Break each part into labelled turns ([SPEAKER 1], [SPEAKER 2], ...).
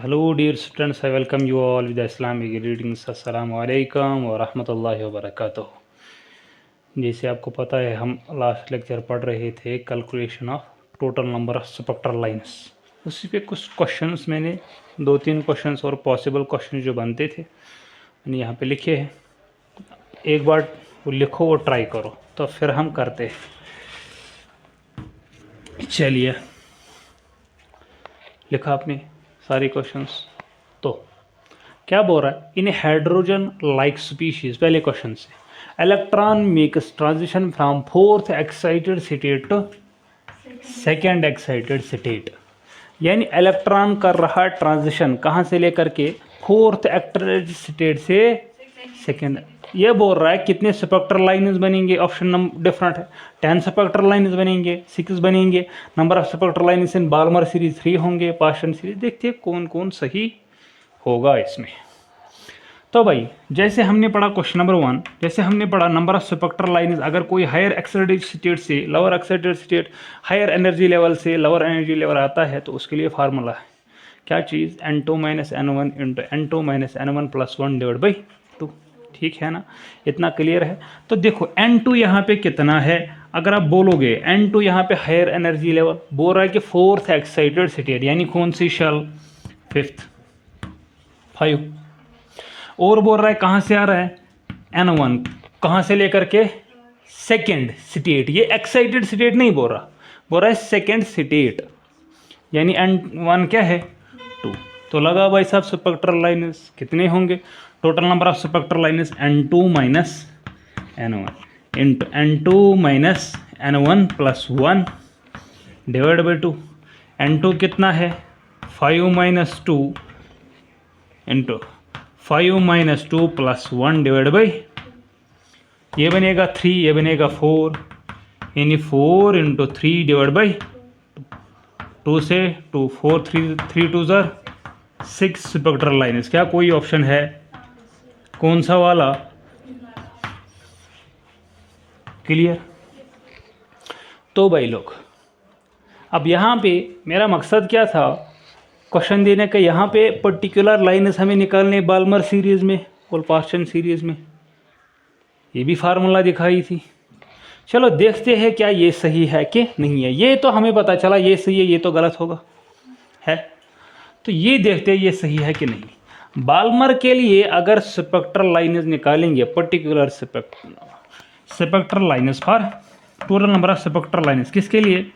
[SPEAKER 1] Hello dear students, I welcome you all with the Islamic greetings. Assalamu alaikum wa rahmatullahi wa barakatuh. जैसे आपको पता है हम last lecture पढ़ रहे थे calculation of total number of spectral lines. उसी पे कुछ क्वेश्चंस मैंने 2-3 क्वेश्चंस और पॉसिबल क्वेश्चन जो बनते थे मैंने यहाँ पे लिखे हैं। एक बार वो लिखो और ट्राई करो तो फिर हम करते हैं। चलिए, लिखा आपने सारे क्वेश्चंस। तो क्या बोल रहा है, इन हाइड्रोजन लाइक स्पीशीज, पहले क्वेश्चन से, electron makes transition from fourth excited state to second excited state. यानी इलेक्ट्रॉन कर रहा ट्रांजिशन कहाँ से लेकर के फोर्थ एक्साइटेड स्टेट से सेकेंड। ये बोल रहा है कितने स्पेक्ट्रल लाइन्स बनेंगे, ऑप्शन नंबर डिफरेंट है। 10 स्पेक्ट्रल लाइन्स बनेंगे, 6 बनेंगे। Number of spectral lines in Balmer series 3 होंगे, पार्शियल सीरीज। देखते हैं कौन कौन सही होगा इसमें। तो भाई जैसे हमने पढ़ा क्वेश्चन नंबर 1, जैसे हमने पढ़ा नंबर ऑफ स्पेक्ट्रल लाइन्स, अगर कोई हायर एक्साइटेड स्टेट से lower excited state, higher energy level से लोअर एनर्जी लेवल आता है तो उसके लिए फार्मूला है क्या चीज़, N2 - N1 into N2 - N1 + 1 divide by 2। ठीक है ना, इतना क्लियर है। तो देखो N2 यहाँ पे कितना है, अगर आप बोलोगे N2 यहाँ पे हायर एनर्जी लेवल बोल रहा है कि फोर्थ एक्साइटेड स्टेट, यानी कौन सी शेल, फिफ्थ, 5। और बोल रहा है कहाँ से आ रहा है, N1 कहाँ से लेकर के सेकेंड स्टेट। ये एक्साइटेड स्टेट नहीं बोल रहा है सेकेंड स्टेट, यानी N1 क्या है, 2। तो लगा भाई साहब स्पेक्ट्रल लाइन्स कितने होंगे, total number of spectral lines N2 - N1 into N2 - N1 + 1 divide by 2। N2 कितना है, 5 - 2 इंटू 5 - 2 + 1 डिवाइड बाई, ये बनेगा 3, ये बनेगा 4, यानी 4 इंटू 3 डिवाइड बाई 2 से 2, 4 3 2 6 स्पेक्ट्रल लाइन्स। क्या कोई ऑप्शन है, कौन सा वाला, क्लियर। तो भाई लोग अब यहाँ पे मेरा मकसद क्या था क्वेश्चन देने का, यहाँ पे पर्टिकुलर लाइन्स हमें निकालने बाल्मर सीरीज़ में और पार्शियल सीरीज़ में, ये भी फार्मूला दिखाई थी। चलो देखते हैं क्या ये सही है कि नहीं है। ये तो हमें पता चला ये सही है, ये तो गलत होगा है। तो ये देखते हैं ये सही है कि नहीं। बाल्मर के लिए अगर स्पेक्ट्रल लाइन्स निकालेंगे, particular spectral lines for total number of spectral lines, किसके लिए,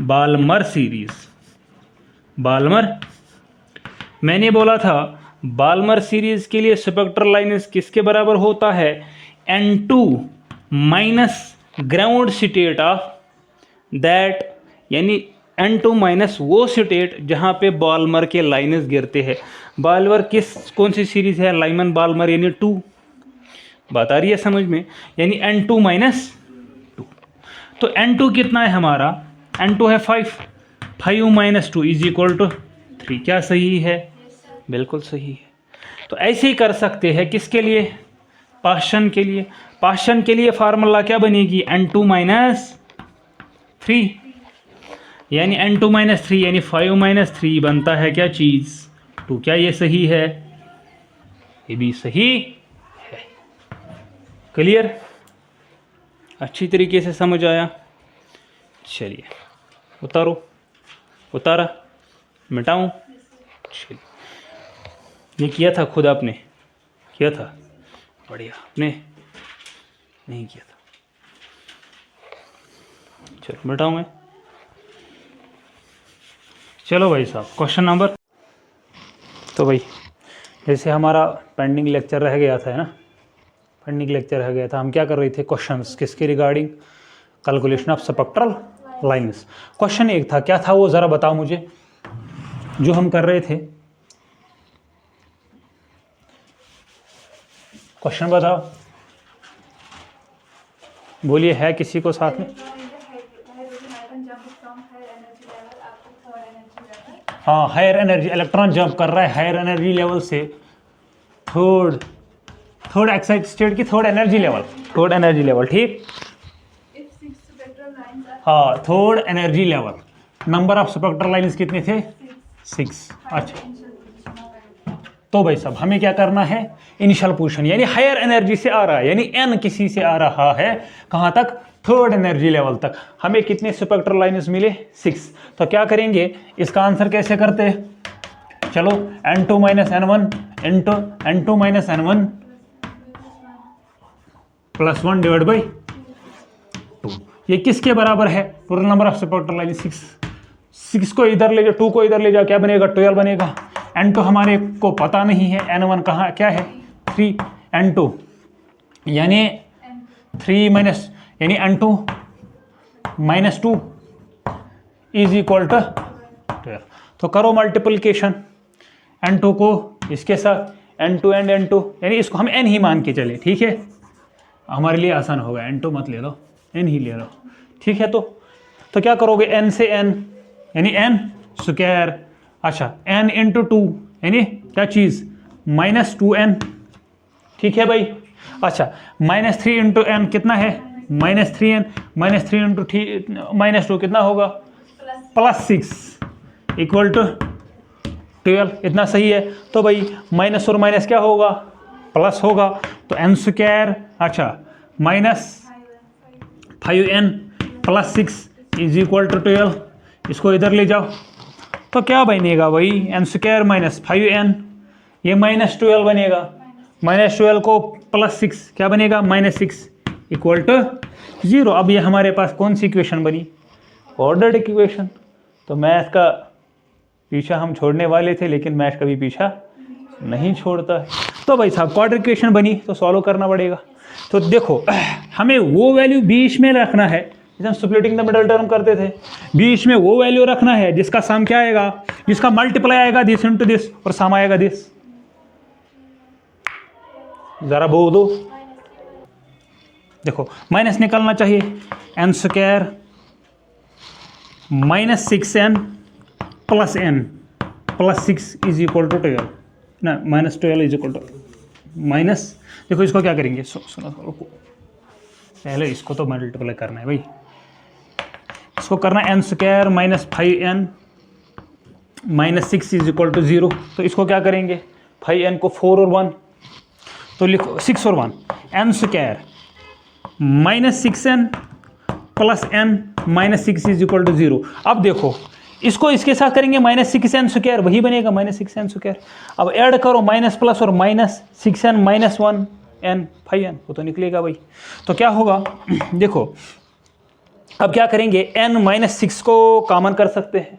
[SPEAKER 1] बाल्मर सीरीज। बाल्मर, मैंने बोला था बाल्मर सीरीज के लिए स्पेक्ट्रल लाइन्स किसके बराबर होता है, N2 - ground state of that, यानी N2 - वो स्टेट जहाँ पे बाल्मर के लाइन्स गिरते हैं। बाल्मर कौन सी सीरीज है, लाइमन बाल्मर, यानी 2। बात आ रही है समझ में, यानी N2 - 2। तो N2 कितना है हमारा, N2 है 5, 5 - 2 = 3। क्या सही है, बिल्कुल सही है। तो ऐसे ही कर सकते हैं किसके लिए, पार्शियल के लिए। पार्शियल के लिए फार्मूला क्या बनेगी, N2 - 3, यानी N2 - 3 यानी 5 - 3 बनता है क्या चीज़, 2। क्या ये सही है, ये भी सही है। क्लियर, अच्छी तरीके से समझ आया। चलिए उतारो, उतारा, मिटाऊं, चलिए। ये किया था खुद आपने, किया था, बढ़िया। आपने नहीं किया था, चलो मिटाऊं मैं। चलो भाई साहब क्वेश्चन नंबर, तो भाई जैसे हमारा पेंडिंग लेक्चर रह गया था, है ना, पेंडिंग लेक्चर रह गया था, हम क्या कर रहे थे, क्वेश्चंस किसके regarding, calculation of spectral lines. Question एक था, क्या था वो ज़रा बताओ मुझे, जो हम कर रहे थे, क्वेश्चन बताओ, बोलिए, है किसी को साथ में। हाँ, हायर एनर्जी, इलेक्ट्रॉन जंप कर रहा है हायर एनर्जी लेवल से थर्ड एक्साइटेड स्टेट की थर्ड एनर्जी लेवल, ठीक। हाँ, third energy level, number of spectral lines कितने थे, 6। अच्छा तो भाई साहब हमें क्या करना है, इनिशियल पोजीशन यानी हायर एनर्जी से आ रहा है, यानी एन किसी से आ रहा है कहां तक, थर्ड एनर्जी लेवल तक। हमें कितने स्पेक्ट्रल लाइन्स मिले, 6। तो क्या करेंगे, इसका आंसर कैसे करते हैं, चलो n2 minus n1 into n2 minus n1 plus 1 divide by 2। ये किसके बराबर है, total number of spectral line 6। 6 को इधर ले जाओ, 2 को इधर ले जाओ, क्या बनेगा, 12 बनेगा। n2 हमारे को पता नहीं है, n1 कहाँ क्या है, 3, n2 यानी 3 माइनस यानी n2 minus 2 is equal to 12। तो करो मल्टीप्लिकेशन n2 को इसके साथ, n2 एंड n2 यानी इसको हम n ही मान के चले, ठीक है, हमारे लिए आसान होगा, n2 मत ले लो, n ही ले लो, ठीक है। तो क्या करोगे, n से n यानी n स्क्वायर, अच्छा n इंटू 2 यानी क्या चीज़, माइनस 2n, ठीक है भाई। अच्छा माइनस 3 इंटू n कितना है, minus 3n, minus 3 into minus 2 कितना होगा, प्लस 6 इक्वल टू 12, इतना सही है। तो भाई माइनस और माइनस क्या होगा, प्लस होगा, तो n स्क्वायर, अच्छा minus 5n plus 6 is equal to 12, इसको इधर ले जाओ, तो क्या बनेगा भाई, n स्क्वायर माइनस 5n, ये माइनस 12 बनेगा, माइनस 12 को प्लस 6 क्या बनेगा, माइनस 6 इक्वल टू 0। अब ये हमारे पास कौन सी इक्वेशन बनी, ऑर्डर्ड इक्वेशन। तो मैथ का पीछा हम छोड़ने वाले थे, लेकिन मैथ कभी पीछा नहीं छोड़ता है। तो भाई साहब क्वाड्रेटिक इक्वेशन बनी तो सॉल्व करना पड़ेगा। तो देखो हमें वो वैल्यू बीच में रखना है, जैसे हम स्प्लिटिंग द मिडल टर्म करते थे, बीच में वो वैल्यू रखना है जिसका सम क्या आएगा, जिसका मल्टीप्लाई आएगा दिस इनटू दिस और सम आएगा दिस। जरा बोल दो, देखो माइनस निकलना चाहिए, n square minus 6n plus n plus 6 is equal to 12 ना, minus 12 is equal to minus, देखो इसको क्या करेंगे, सुनो पहले इसको तो मल्टीप्लाई करना है भाई, इसको करना है n square minus 5n minus 6 is equal to 0। तो इसको क्या करेंगे, 5n को 4 और 1 तो लिखो 6 और 1, n square minus 6n plus n minus 6 is equal to 0। अब देखो इसको इसके साथ करेंगे माइनस 6n स्क्वायर, वही बनेगा माइनस 6n स्क्वायर। अब ऐड करो माइनस प्लस और minus 6n minus 1n 5n, वो तो निकलेगा भाई। तो क्या होगा देखो, अब क्या करेंगे, n माइनस 6 को कॉमन कर सकते हैं,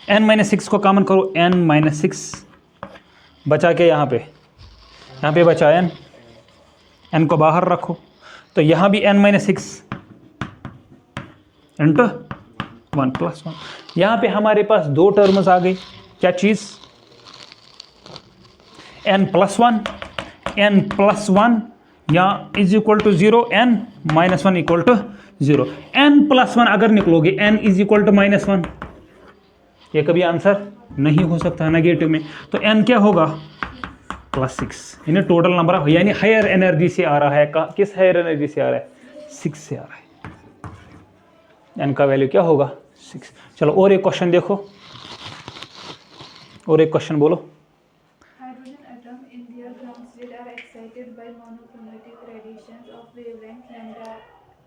[SPEAKER 1] n माइनस 6 को कॉमन करो, n माइनस 6 बचा के यहाँ पे बचा n को बाहर रखो, तो यहाँ भी n माइनस 6 इंटू 1 प्लस 1। यहाँ पे हमारे पास दो टर्म्स आ गई, क्या चीज़, n प्लस 1 या is equal to 0, n minus 1 equal to 0। n plus 1 अगर निकलोगे, n is equal to minus 1, ये कभी आंसर नहीं हो सकता नेगेटिव में, तो n क्या होगा, प्लस 6, यानी टोटल नंबर, यानी हायर एनर्जी से आ रहा है, किस हायर एनर्जी से आ रहा है, 6 से आ रहा है, n का वैल्यू क्या होगा, 6। चलो और एक क्वेश्चन देखो, और एक क्वेश्चन बोलो।
[SPEAKER 2] Hydrogen atom in their ground state are excited by monochromatic radiations of wavelength lambda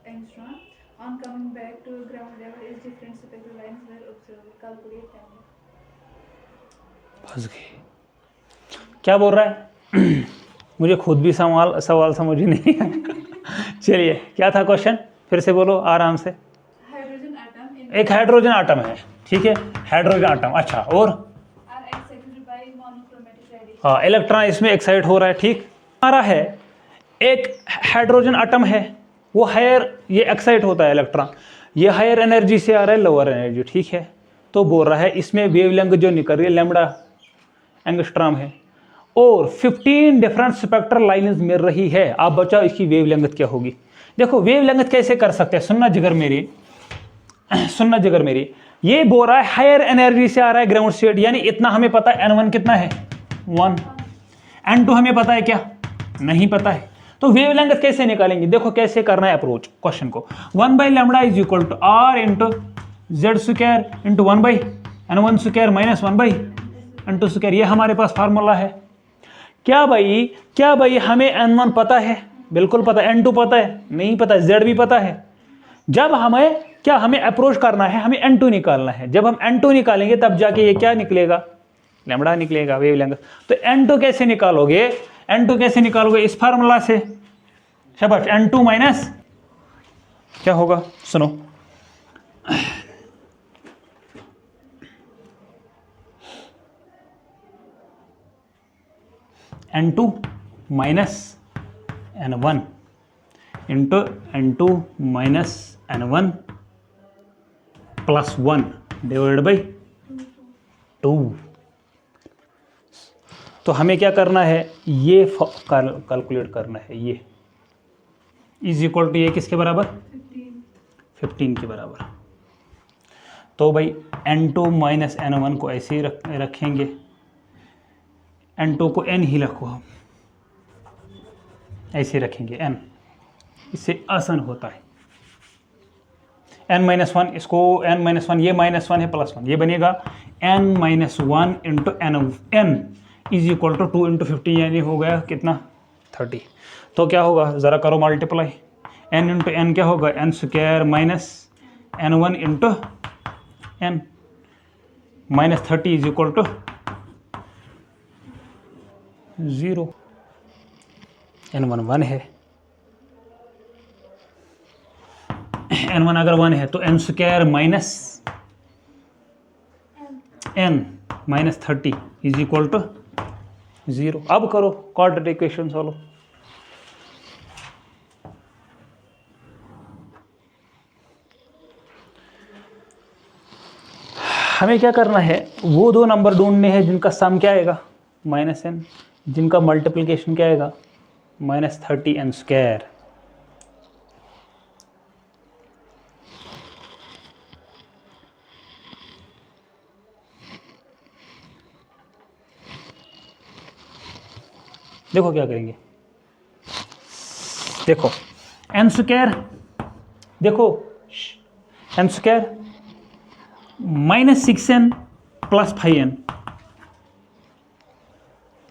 [SPEAKER 2] angstrom. On coming back to ground level, is different spectral lines were observed. Calculate time.
[SPEAKER 1] फंस गए, क्या बोल रहा है मुझे खुद भी सवाल समझ ही नहीं आया। चलिए क्या था क्वेश्चन, फिर से बोलो आराम से।
[SPEAKER 2] Hydrogen atom in
[SPEAKER 1] एक हाइड्रोजन आटम है, ठीक है, हाइड्रोजन आटम, अच्छा, और
[SPEAKER 2] are excited by monochromatic radiation.
[SPEAKER 1] हाँ, इलेक्ट्रॉन इसमें एक्साइट हो रहा है, ठीक, हमारा है एक हाइड्रोजन आटम है, वो हायर, ये एक्साइट होता है इलेक्ट्रॉन, ये हायर एनर्जी से आ रहा है लोअर एनर्जी, ठीक है। तो बोल रहा है इसमें वेवलेंथ जो निकल रही है लैम्बडा एंगस्ट्रॉम है, और 15 डिफरेंट स्पेक्ट्रल लाइन्स मिल रही है। आप बचाओ इसकी वेवलेंथ क्या होगी। देखो वेवलेंथ कैसे कर सकते हैं, सुनना जिगर मेरी, ये बोल रहा है हायर एनर्जी से आ रहा है ग्राउंड स्टेट, यानी इतना हमें पता है, n1 कितना है 1, n2 हमें पता है क्या, नहीं पता है। तो वेवलेंथ कैसे निकालेंगे, देखो कैसे करना है अप्रोच क्वेश्चन को। 1 by lambda is equal to r into z square into 1 by n1 square minus 1 by n2 square, ये हमारे पास फार्मूला है, क्या भाई हमें N1 पता है, बिल्कुल पता है। N2 पता है, नहीं पता है। Z भी पता है। जब हमें अप्रोच करना है, हमें N2 निकालना है। जब हम N2 निकालेंगे तब जाके ये क्या निकलेगा, लैम्बडा निकलेगा, वेवलेंथ। तो N2 कैसे निकालोगे, N2 कैसे निकालोगे, इस फार्मूला से। शाबाश। N2 माइनस क्या होगा, सुनो, N2 minus N1 into N2 minus N1 plus 1 divide by 2। तो हमें क्या करना है, ये कैलकुलेट करना है। ये इज इक्वल टू ये किसके बराबर, 15 के बराबर। तो भाई N2 माइनस N1 को ऐसे ही रखेंगे। N2 को N ही रखो, हम ऐसे रखेंगे N, इससे आसान होता है। N माइनस 1, इसको N माइनस 1, ये माइनस 1 है प्लस 1, ये बनेगा N minus 1 into N is equal to 2 into 50, यानी हो गया कितना, 30। तो क्या होगा, ज़रा करो मल्टीप्लाई। N इंटू N क्या होगा, N square minus N1 into N minus 30 is equal to 0। N1 1 है, N1 अगर 1 है तो N square minus N minus 30 is equal to 0। अब करो क्वाड्रेटिक इक्वेशन सॉल्व। हमें क्या करना है, वो दो नंबर ढूंढने हैं जिनका सम क्या आएगा, माइनस N, जिनका मल्टीप्लिकेशन क्या आएगा, माइनस 30N स्क्वायर। देखो क्या करेंगे, देखो N स्क्वायर, देखो N square minus 6N plus 5N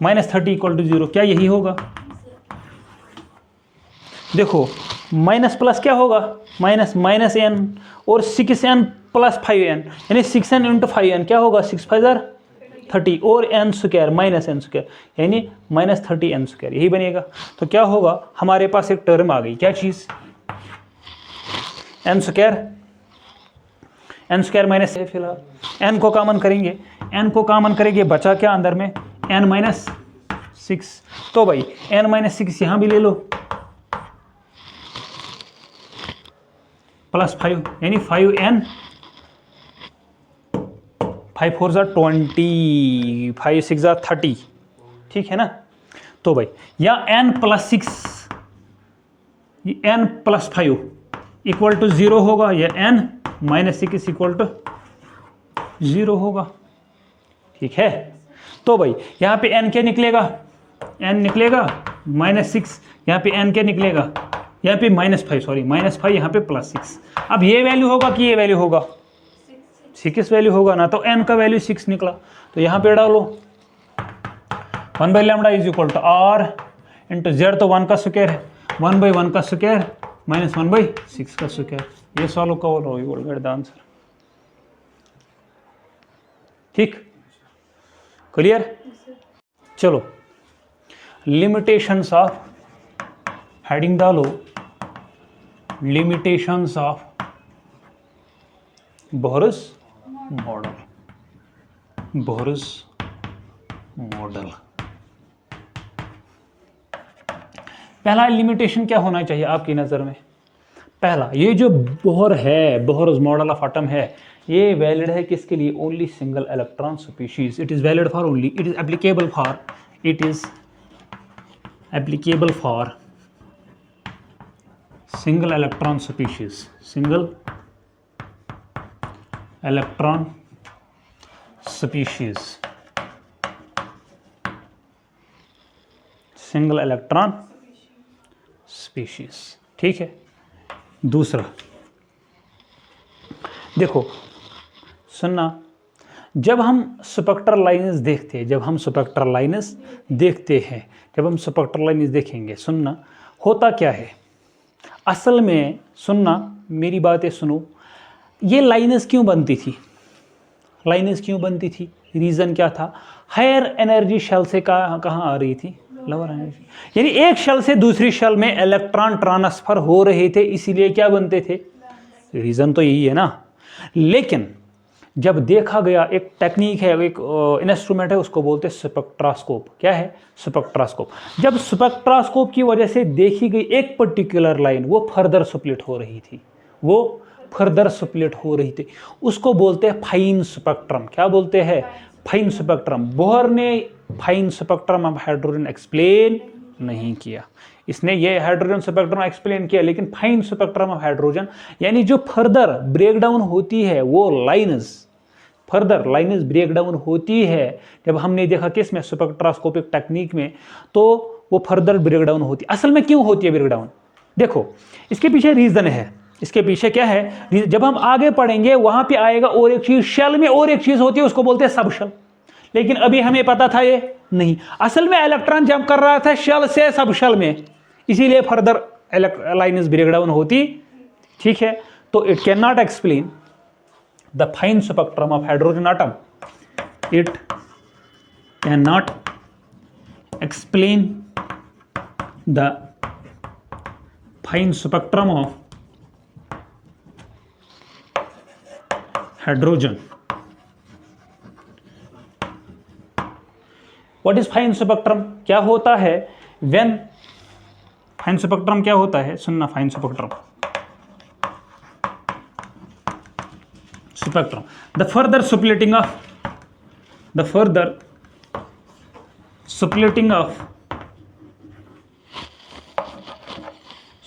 [SPEAKER 1] minus 30 equal to 0, क्या यही होगा। देखो माइनस प्लस क्या होगा, माइनस माइनस N और 6N प्लस 5N, यानी 6N इंटू 5N क्या होगा, 6 5 30 और N square minus N square, यानी माइनस 30N स्क्वायर, यही बनेगा। तो क्या होगा, हमारे पास एक टर्म आ गई, क्या चीज़, N square, N square minus है, फिलहाल N को कॉमन करेंगे, N को कॉमन करेंगे, बचा क्या अंदर में, N माइनस 6। तो भाई N माइनस 6 यहाँ भी ले लो, प्लस 5, यानी 5N, 5 4 20, 5 6 30, ठीक है ना। तो भाई या N plus 6, N plus 5 equal to 0 होगा, या N माइनस 6 इक्वल टू 0 होगा, ठीक है। तो भाई यहाँ पे N क्या निकलेगा, N निकलेगा माइनस 6, यहाँ पे N क्या निकलेगा, यहाँ पे माइनस 5, सॉरी माइनस 5, यहाँ पे प्लस 6। अब ये वैल्यू होगा कि ये वैल्यू होगा, 6 वैल्यू होगा ना, तो N का वैल्यू 6 निकला। तो यहाँ पे डालो 1 by lambda is equal to R into Z, तो 1 का स्क्वायर है, 1 बाई 1 का स्क्वायर माइनस 1 बाई 6 का स्क्वायर। ये सॉल्व करो, you will get the answer. ठीक, क्लियर। चलो लिमिटेशंस ऑफ, हेडिंग डालो लिमिटेशंस ऑफ बोहरस मॉडल, बोहरस मॉडल। पहला लिमिटेशन क्या होना चाहिए आपकी नज़र में, पहला ये जो बोहर है, बोहरस मॉडल ऑफ एटम है, ये वैलिड है किसके लिए, only single electron species. It is valid for only, it is applicable for, it is applicable for single electron species, single electron species, single electron species, ठीक है। दूसरा देखो सुनना, जब हम स्पेक्ट्रल लाइन्स देखते हैं, जब हम स्पेक्ट्रल लाइन्स देखते हैं, जब हम स्पेक्ट्रल लाइन्स देखेंगे, सुनना होता क्या है असल में, सुनना मेरी बातें सुनो, ये लाइन्स क्यों बनती थी, लाइन्स क्यों बनती थी, रीज़न क्या था, हायर एनर्जी शेल से कहाँ आ रही थी, लोअर एनर्जी, यानी एक शेल से दूसरी शेल में इलेक्ट्रॉन ट्रांसफर हो रहे थे, इसीलिए क्या बनते थे, रीज़न तो यही है ना। लेकिन जब देखा गया, एक टेक्निक है, एक इंस्ट्रूमेंट है, उसको बोलते हैं स्पेक्ट्रास्कोप। क्या है, स्पेक्ट्रास्कोप। जब स्पेक्ट्रास्कोप की वजह से देखी गई एक पर्टिकुलर लाइन, वो फर्दर स्प्लिट हो रही थी, वो फर्दर स्प्लिट हो रही थी, उसको बोलते हैं फाइन स्पेक्ट्रम। क्या बोलते हैं, फाइन स्पेक्ट्रम। बोहर ने fine spectrum of hydrogen explain नहीं किया, इसने ये हाइड्रोजन स्पेक्ट्रम एक्सप्लेन किया, लेकिन फाइन स्पेक्ट्रम ऑफ हाइड्रोजन यानी जो फर्दर ब्रेकडाउन होती है वो लाइन्स, फर्दर लाइन्स ब्रेकडाउन होती है, जब हमने देखा कि इसमें स्पेक्ट्रोस्कोपिक टेक्निक में, तो वो फर्दर ब्रेकडाउन होती है। असल में क्यों होती है ब्रेकडाउन, देखो इसके पीछे रीजन है, इसके पीछे क्या है, जब हम आगे पढ़ेंगे वहां पे आएगा और एक चीज, शेल में और एक चीज होती है, उसको बोलते हैं सब शेल, लेकिन अभी हमें पता था ये नहीं। असल में इलेक्ट्रॉन जंप कर रहा था शेल से सब शेल में, इसीलिए फर्दर लाइन्स ब्रेकडाउन होती, ठीक है। तो it can not explain the fine spectrum of hydrogen atom, it can not explain the fine spectrum of hydrogen. What is fine spectrum, क्या होता है, व्हेन फाइन स्पेक्ट्रम क्या होता है, सुनना, fine spectrum, spectrum the further splitting of, the further splitting of,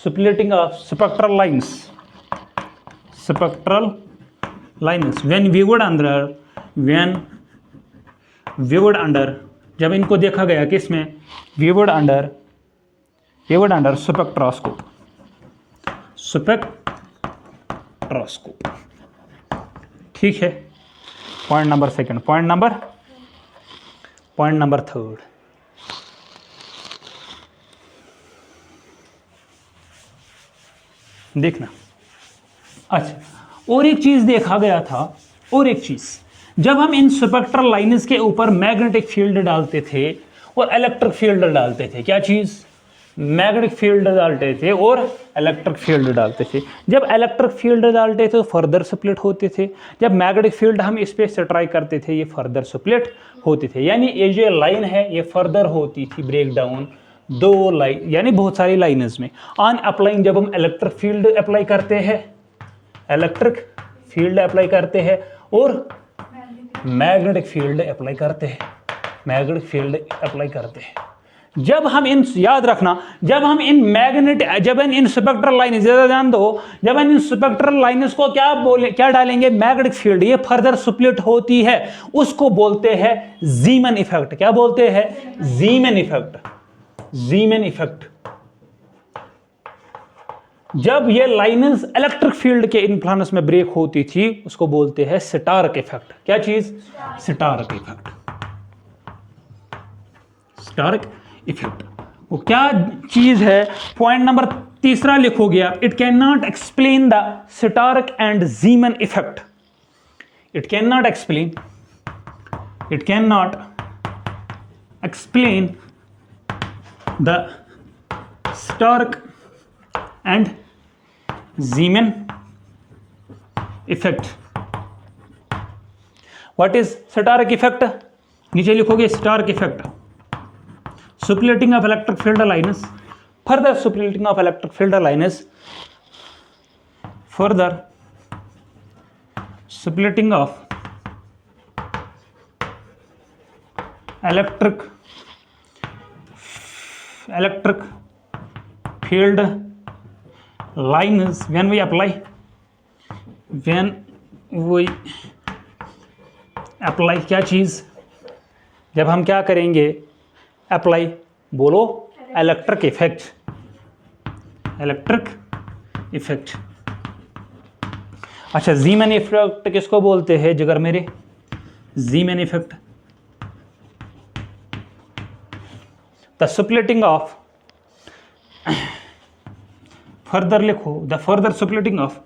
[SPEAKER 1] splitting of spectral lines, spectral lines when viewed under, when viewed under, जब इनको देखा गया कि इसमें viewed under, viewed under spectroscope, spectroscope, ठीक है। Point number second, point number third, देखना। अच्छा, और एक चीज देखा गया था, और एक चीज, जब हम इन स्पेक्ट्रल लाइन्स के ऊपर मैग्नेटिक फील्ड डालते थे और इलेक्ट्रिक फील्ड डालते थे, क्या चीज, मैग्नेटिक फील्ड डालते थे और इलेक्ट्रिक फील्ड डालते थे। जब इलेक्ट्रिक फील्ड डालते थे तो फर्दर स्प्लिट होते थे, जब मैग्नेटिक फील्ड हम इस पे ट्राई करते थे ये फर्दर स्प्लिट होते थे। यानी ये जो लाइन है ये फर्दर होती थी ब्रेक डाउन, दो लाइन यानी बहुत सारी लाइन्स में। ऑन अप्लाइंग, जब हम इलेक्ट्रिक फील्ड अप्लाई करते हैं, इलेक्ट्रिक फील्ड अप्लाई करते हैं और मैग्नेटिक फील्ड अप्लाई करते हैं, मैग्नेटिक फील्ड अप्लाई करते हैं। जब हम इन, याद रखना, जब हम इन मैग्नेट, जब इन स्पेक्ट्रल लाइन, ज्यादा ध्यान दो, जब इन स्पेक्ट्रल लाइन्स को क्या डालेंगे, मैग्नेटिक फील्ड, ये फर्दर स्प्लिट होती है, उसको बोलते हैं जीमन इफेक्ट। क्या बोलते हैं, जीमन इफेक्ट, जीमन इफेक्ट। जब ये लाइन्स इलेक्ट्रिक फील्ड के इन्फ्लुएंस में ब्रेक होती थी उसको बोलते हैं स्टार्क इफेक्ट। क्या चीज, स्टार्क इफेक्ट, स्टार्क इफेक्ट। वो क्या चीज है, पॉइंट नंबर तीसरा लिखो गया, it can not explain the Stark and Zeeman effect. It can not explain, it can not explain the Stark and Zeeman effect. What is Stark effect? नीचे लिखोगे Stark effect. Splitting of electric field lines. Further splitting of electric field lines. Further splitting of electric field lines when we apply क्या चीज, जब हम क्या करेंगे, apply, बोलो, electric effect, electric effect. अच्छा, जीमन इफेक्ट किसको बोलते हैं जिगर मेरे, Zeeman effect. The splitting of, further लिखो, the further splitting of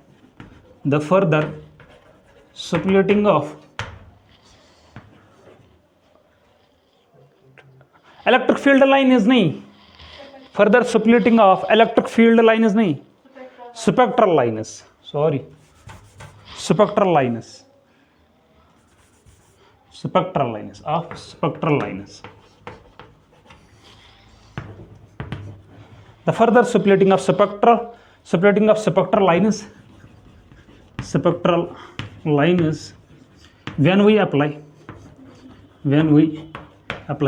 [SPEAKER 1] electric field line is नहीं, further splitting of electric field line is नहीं, spectral lines, sorry, spectral lines of spectral lines. The further splitting of spectral lines when we apply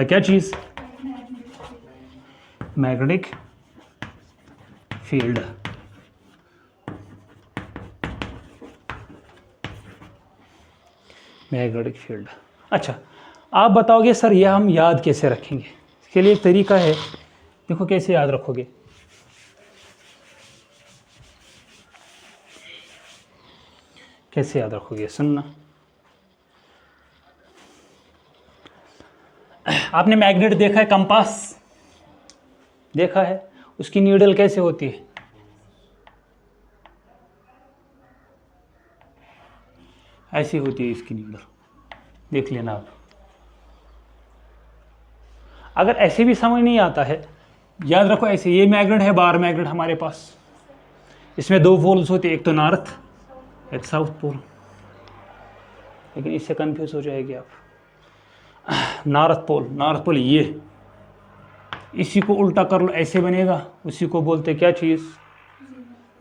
[SPEAKER 1] क्या चीज, magnetic field. Magnetic field. अच्छा, आप बताओगे sir यह हम याद कैसे रखेंगे? इसके लिए एक तरीका है, देखो कैसे याद रखोगे. कैसे याद रखोगे, सुनना. आपने मैग्नेट देखा है, कंपास देखा है, उसकी नीडल कैसे होती है? ऐसी होती है इसकी नीडल, देख लेना आप. अगर ऐसे भी समझ नहीं आता है, याद रखो ऐसे, ये मैग्नेट है, बार मैग्नेट हमारे पास, इसमें दो पोल्स होते हैं, एक तो नॉर्थ एक साउथ पोल. लेकिन इससे कंफ्यूज हो जाएंगे आप. नॉर्थ पोल ये, इसी को उल्टा कर लो, ऐसे बनेगा, उसी को बोलते क्या चीज़,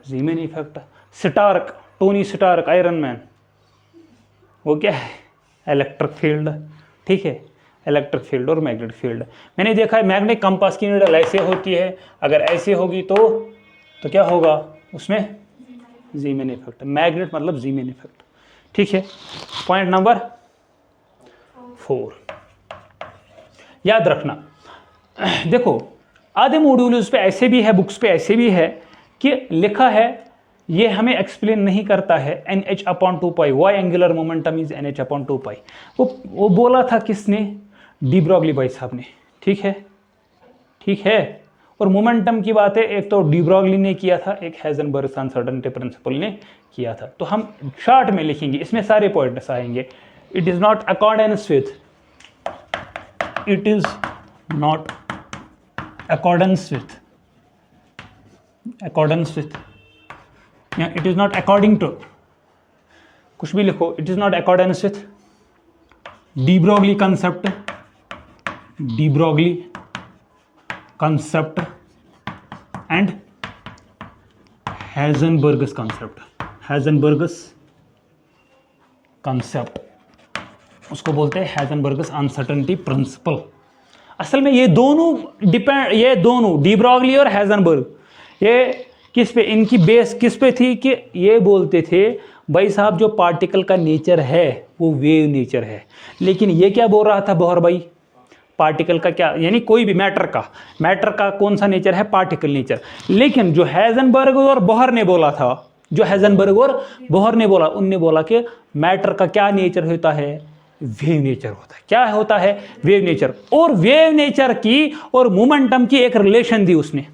[SPEAKER 1] Zeeman effect. Stark, Tony Stark, Iron Man, वो क्या है, इलेक्ट्रिक फील्ड. ठीक है, इलेक्ट्रिक फील्ड और मैग्नेटिक फील्ड. मैंने देखा है मैग्नेटिक कंपास की नीडल ऐसे होती है, अगर ऐसे होगी तो क्या होगा उसमें, ज़ीमैन इफेक्ट. मैग्नेट मतलब ज़ीमैन इफेक्ट. ठीक है, पॉइंट नंबर 4 याद रखना. देखो आधे मॉड्यूल्स पे ऐसे भी है, बुक्स पे ऐसे भी है कि लिखा है, ये हमें एक्सप्लेन नहीं करता है, NH/2π, Y angular momentum is NH/2π. वो बोला था किसने, डी ब्रॉगली भाई साहब ने. ठीक है. और मोमेंटम की बात है, एक तो डी ब्रॉगली ने किया था, एक हाइजेनबर्ग अनसर्टेनिटी प्रिंसिपल ने किया था. तो हम शॉर्ट में लिखेंगे, इसमें सारे पॉइंट्स आएंगे. It is not accordance with, it is not accordance with या it is not according to, कुछ भी लिखो, it is not accordance with de Broglie concept and Heisenberg's concept, उसको बोलते हैं हाइजेनबर्ग्स अनसर्टेनिटी प्रिंसिपल. असल में ये दोनों डी ब्रॉगली और हाइजेनबर्ग, ये किस पे, इनकी बेस किस पे थी कि ये बोलते थे भाई साहब जो पार्टिकल का नेचर है वो वेव नेचर है. लेकिन ये क्या बोल रहा था बोहर भाई, पार्टिकल का क्या, यानी कोई भी मैटर का कौन सा नेचर है, पार्टिकल नेचर. लेकिन जो हाइजेनबर्ग और बोहर ने बोला था, उनने बोला कि मैटर का क्या नेचर होता है, वेव नेचर होता है. क्या होता है, वेव नेचर. और वेव नेचर की और मोमेंटम की एक रिलेशन दी उसने,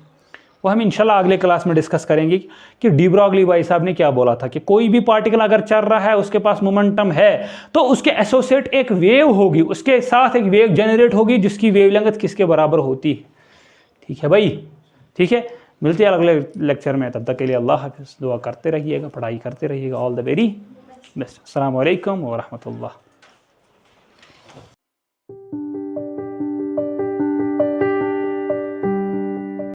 [SPEAKER 1] वो हम इंशाल्लाह अगले क्लास में डिस्कस करेंगे कि डी ब्रॉगली भाई साहब ने क्या बोला था कि कोई भी पार्टिकल अगर चल रहा है, उसके पास मोमेंटम है, तो उसके एसोसिएट एक वेव होगी, उसके साथ एक वेव जनरेट होगी जिसकी वेवलेंथ किसके बराबर होती है. ठीक है भाई, ठीक है. मिलते हैं अगले लेक्चर में, तब तक के लिए अल्लाह हाफिज़. दुआ करते रहिएगा, पढ़ाई करते रहिएगा. All the very best. अस्सलाम वालेकुम व रहमतुल्लाह.